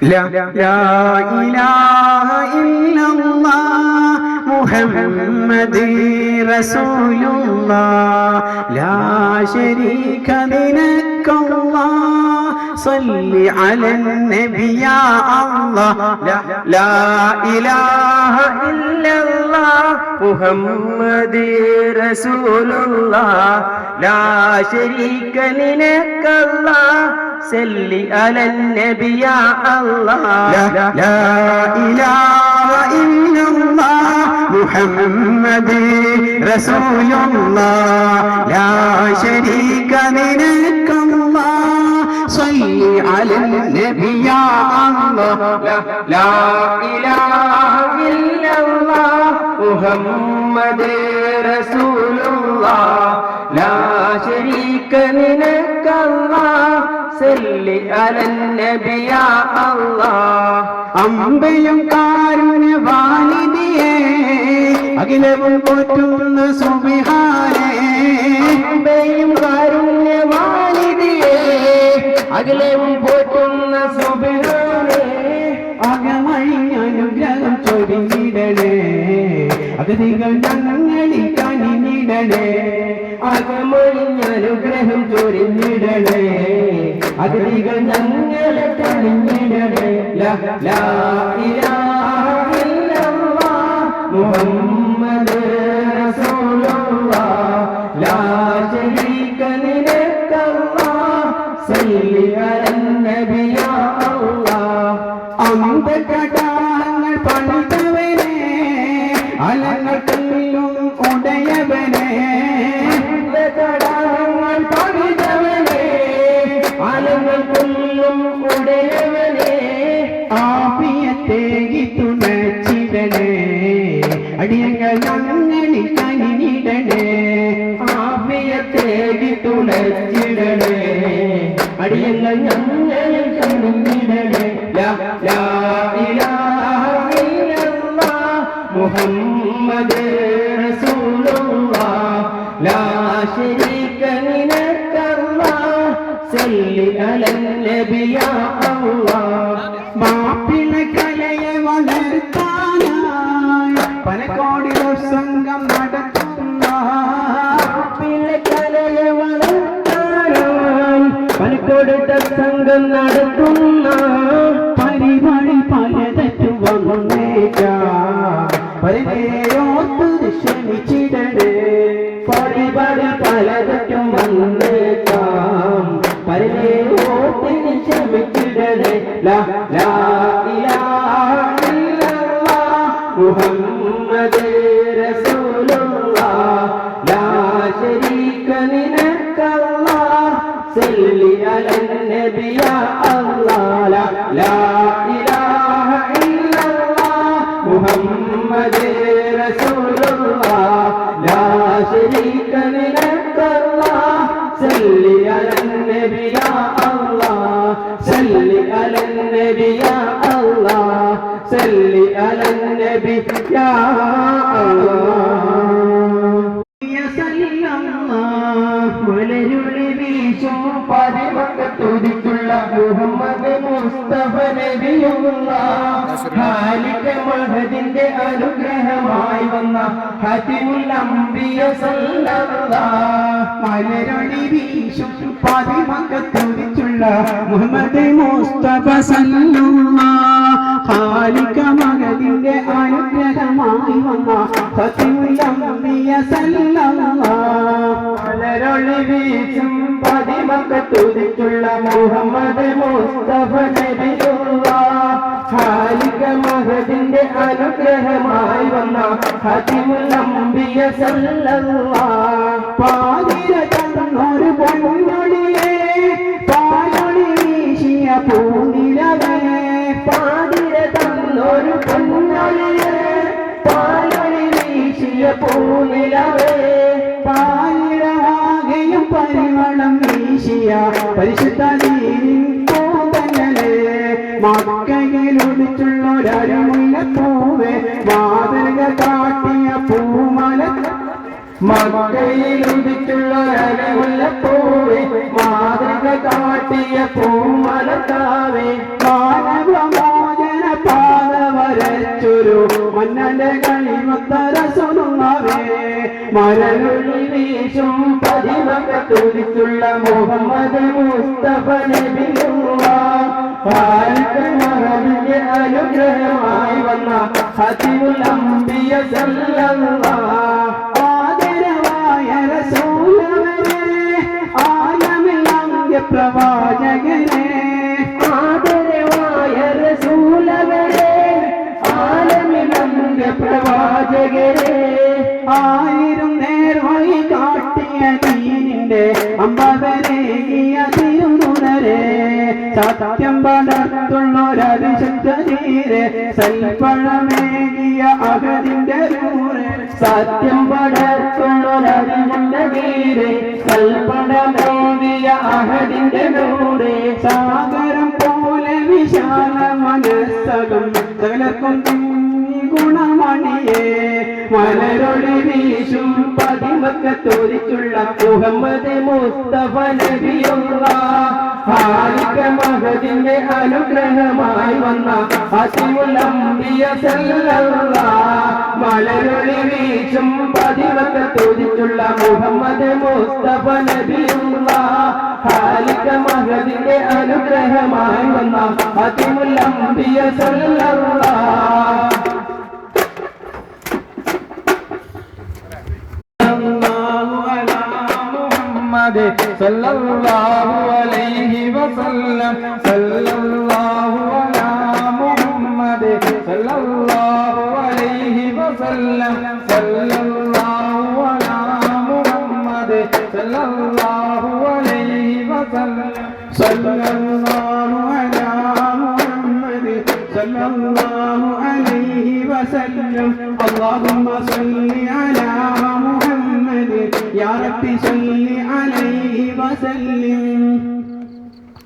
لا إله إلا الله محمد رسول الله لا شريك لك الله صل على النبي يا الله لا إله إلا الله محمد رسول الله لا شريك لك الله صل على النبي يا الله لا إله إلا الله محمد رسول الله لا شريك لك الله صل على النبي يا الله لا إله إلا الله محمد رسول الله لا شريك لك الله صل على النبي يا الله അമ്പയും കാരുണ്യവാനിധിയേ അഖിലവും പോറ്റുന്ന സുബ്ഹാനേ അമ്പയും കാരുണ്യവാനിധിയേ അഖിലവും പോറ്റുന്ന സുബ്ഹാനേ അകമഴിഞ്ഞനുഗ്രഹം ചൊരിഞ്ഞിടണേ അഗതികൾ ഞങ്ങളിൽ കനിഞ്ഞിടണേ അകമഴിഞ്ഞനുഗ്രഹം ചൊരിഞ്ഞിടണേ അഗതികൾ ഞങ്ങളെ കനിഞ്ഞിടണേ ലാ ഇലാഹ ഇല്ലല്ലാഹ് മുഹമ്മദ് റസൂലുള്ളാഹ് ലാ ശരീക ലക്കല്ലാഹ് സല്ലി അലൻ നബി യാ അല്ലാഹ് അന്തകടാങ്ങൾ പണിതവനെ അലങ്ങൾക്കെല്ലാം ഉടയവനെ അന്തകടാങ്ങൾ പണിതവനെ അലങ്ങൾക്കെല്ലാം ഉടയവനെ ആഫിയത്തേകി തുണച്ചിടണേ അടിയങ്ങൾ ഞങ്ങളിൽ കനിഞ്ഞിടണേ ആഫിയത്തേകി തുണച്ചിടണേ അടിയങ്ങൾ ഞങ്ങളിൽ കനിഞ്ഞിടണേ ലാ ഇലാഹ ഇല്ലല്ലാഹ് മുഹമ്മദ് റസൂലുള്ളാഹ് ലാ ശരീക ലക്കല്ലാഹ് സല്ലി അലൻ നബി യാ അല്ലാഹ് മാപ്പിള കലയെ വളർത്താനായി പലകോടി സംഘം നടത്തുന്ന മാപ്പിള കലയെ വളർത്താനായി പലകോടി സംഘം നടത്തുന്ന പരിപാടി പലതറ്റും വന്നേക്കാം പരിചയോത്ത് ക്ഷമിച്ചിടണേ പരിപാടി പലതറ്റും വന്നേക്കാം പരിചയോത്തിന് ക്ഷമിച്ചിടണേ ലാ ഇലാഹ ഇല്ലല്ലാഹ് മുഹമ്മദ് റസൂലുള്ളാഹ് ലാ ശരീക ലക്കല്ലാഹ് സല്ലി അലൻ നബി യാ അല്ലാഹ് ലാ ഇലാഹ ഇല്ലല്ലാഹ് മുഹമ്മദ് റസൂലുള്ളാഹ് ലാ ശരീക ലക്കല്ലാഹ് സല്ലി അലൻ നബി യാ അല്ലാഹ് സല്ലി അലൻ നബി യാ അല്ലാഹ് സല്ലി അലൻ നബി യാ പതിവക്കത്തുതിക്കുള്ള മുഹമ്മദ് മുസ്തഫ നബിയുള്ളാഹ് ഖാലിഖ മഹദിന്റെ അനുഗ്രഹമായി വന്ന ഖാതിമുൽ അംബിയ സല്ലല്ലാഹ് മലരൊളി വീശും പതിവക്കത്തുതിച്ചുള്ള മുഹമ്മദ് മുസ്തഫ സല്ലല്ലാഹ് ഖാലിഖ മഹദിന്റെ അനുഗ്രഹമായി വന്ന ഖാതിമുൽ അംബിയ സല്ലല്ലാഹ് മലരൊളി വീശും പതിവക്കത്തുതിക്കുള്ള മുഹമ്മദ് മുസ്തഫ നബിയുള്ളാഹ് ഖാലിഖ മഹദിന്റെ അനുഗ്രഹമായി വന്ന ഖാതിമുൽ അംബിയ സല്ലല്ലാഹ് പാതിര തന്നൊരു പൊന്നൊളിയേ പാലൊളി വീശിയ പൂനിലവേ പാതിര തന്നൊരു പൊന്നൊളിയേ പാലൊളി വീശിയ പൂനിലവേ പാലിടമാകെയും പരിമളം വീശിയ പരിശുദ്ധ പൂതങ്ങളെ മക്കയിലൊടിച്ചുള്ളൊരരുമുല്ല പൂവേ മാതൃക കാട്ടിയ പൂമല മക്കയിൽ ഉദിച്ചുള്ള അരിമുല്ലപ്പൂവേ മാതൃക കാട്ടിയ പൂമലത്താവേ മാനവമോചന പാത വരച്ചൊരു മന്നന്റെ കഴിവത്തരസുണങ്ങവേ മരനുള്ളി വീശും പതിമകത്തുദിച്ചുള്ള മുഹമ്മദ് മുസ്തഫ നബിയുള്ള മറവിന്റെ അനുഗ്രഹമായി വന്ന ഹതിമുൽ അംബിയ സല്ലല്ലാഹു ആദരവായ റസൂലവരെ ആലമിൽ പ്രവാചകനെ ആദരവായ റസൂലവരെ ആലമിൽ പ്രവാചകരെ ആയിരം നേർവഴി കാട്ടിയ ദീനിന്റെ അമ്പവരേകിയ തിരുനുണരെ സത്യം പടർത്തുള്ളൊരതിശക്തീരെ സൽപ്പഴമേകിയ അഹദിന്റെ നൂറെ സത്യം പടർത്തുള്ളൊരതിന്റെ വീരെ സൽപ്പടമേകിയ അഹദിന്റെ നൂറെ സാഗരം പോലെ വിശാല മനസ്സകം സകലർക്കും ഗുണമണിയേ മലരൊളി വീശും പതിമക്കത്തോദിച്ചുള്ള മുഹമ്മദ് മുസ്തഫ നബിയുള്ള ഹാലിക മഹദിന്റെ അനുഗ്രഹമായി വന്ന ഹതിമുൽ അംബിയ സല്ലല്ലാഹു മലരൊളി വീശും പതിമക്കത്തോദിച്ചുള്ള മുഹമ്മദ് മുസ്തഫ നബിയുള്ള ഹാലിക മഹദിന്റെ അനുഗ്രഹമായി വന്ന ഹതിമുൽ അംബിയ സല്ലല്ലാഹു സല്ലല്ലാഹു അലൈഹി വസല്ലം സല്ലല്ലാഹു അലാ മുഹമ്മദ് സല്ലല്ലാഹു അലൈഹി വസല്ലം സല്ലല്ലാഹു അലാ മുഹമ്മദ് സല്ലല്ലാഹു അലൈഹി വസല്ലം സല്ലല്ലാഹു അലാ മുഹമ്മദ് സല്ലല്ലാഹു അലൈഹി വസല്ലം اللهم صل على محمد يا رب صل عليه وسلم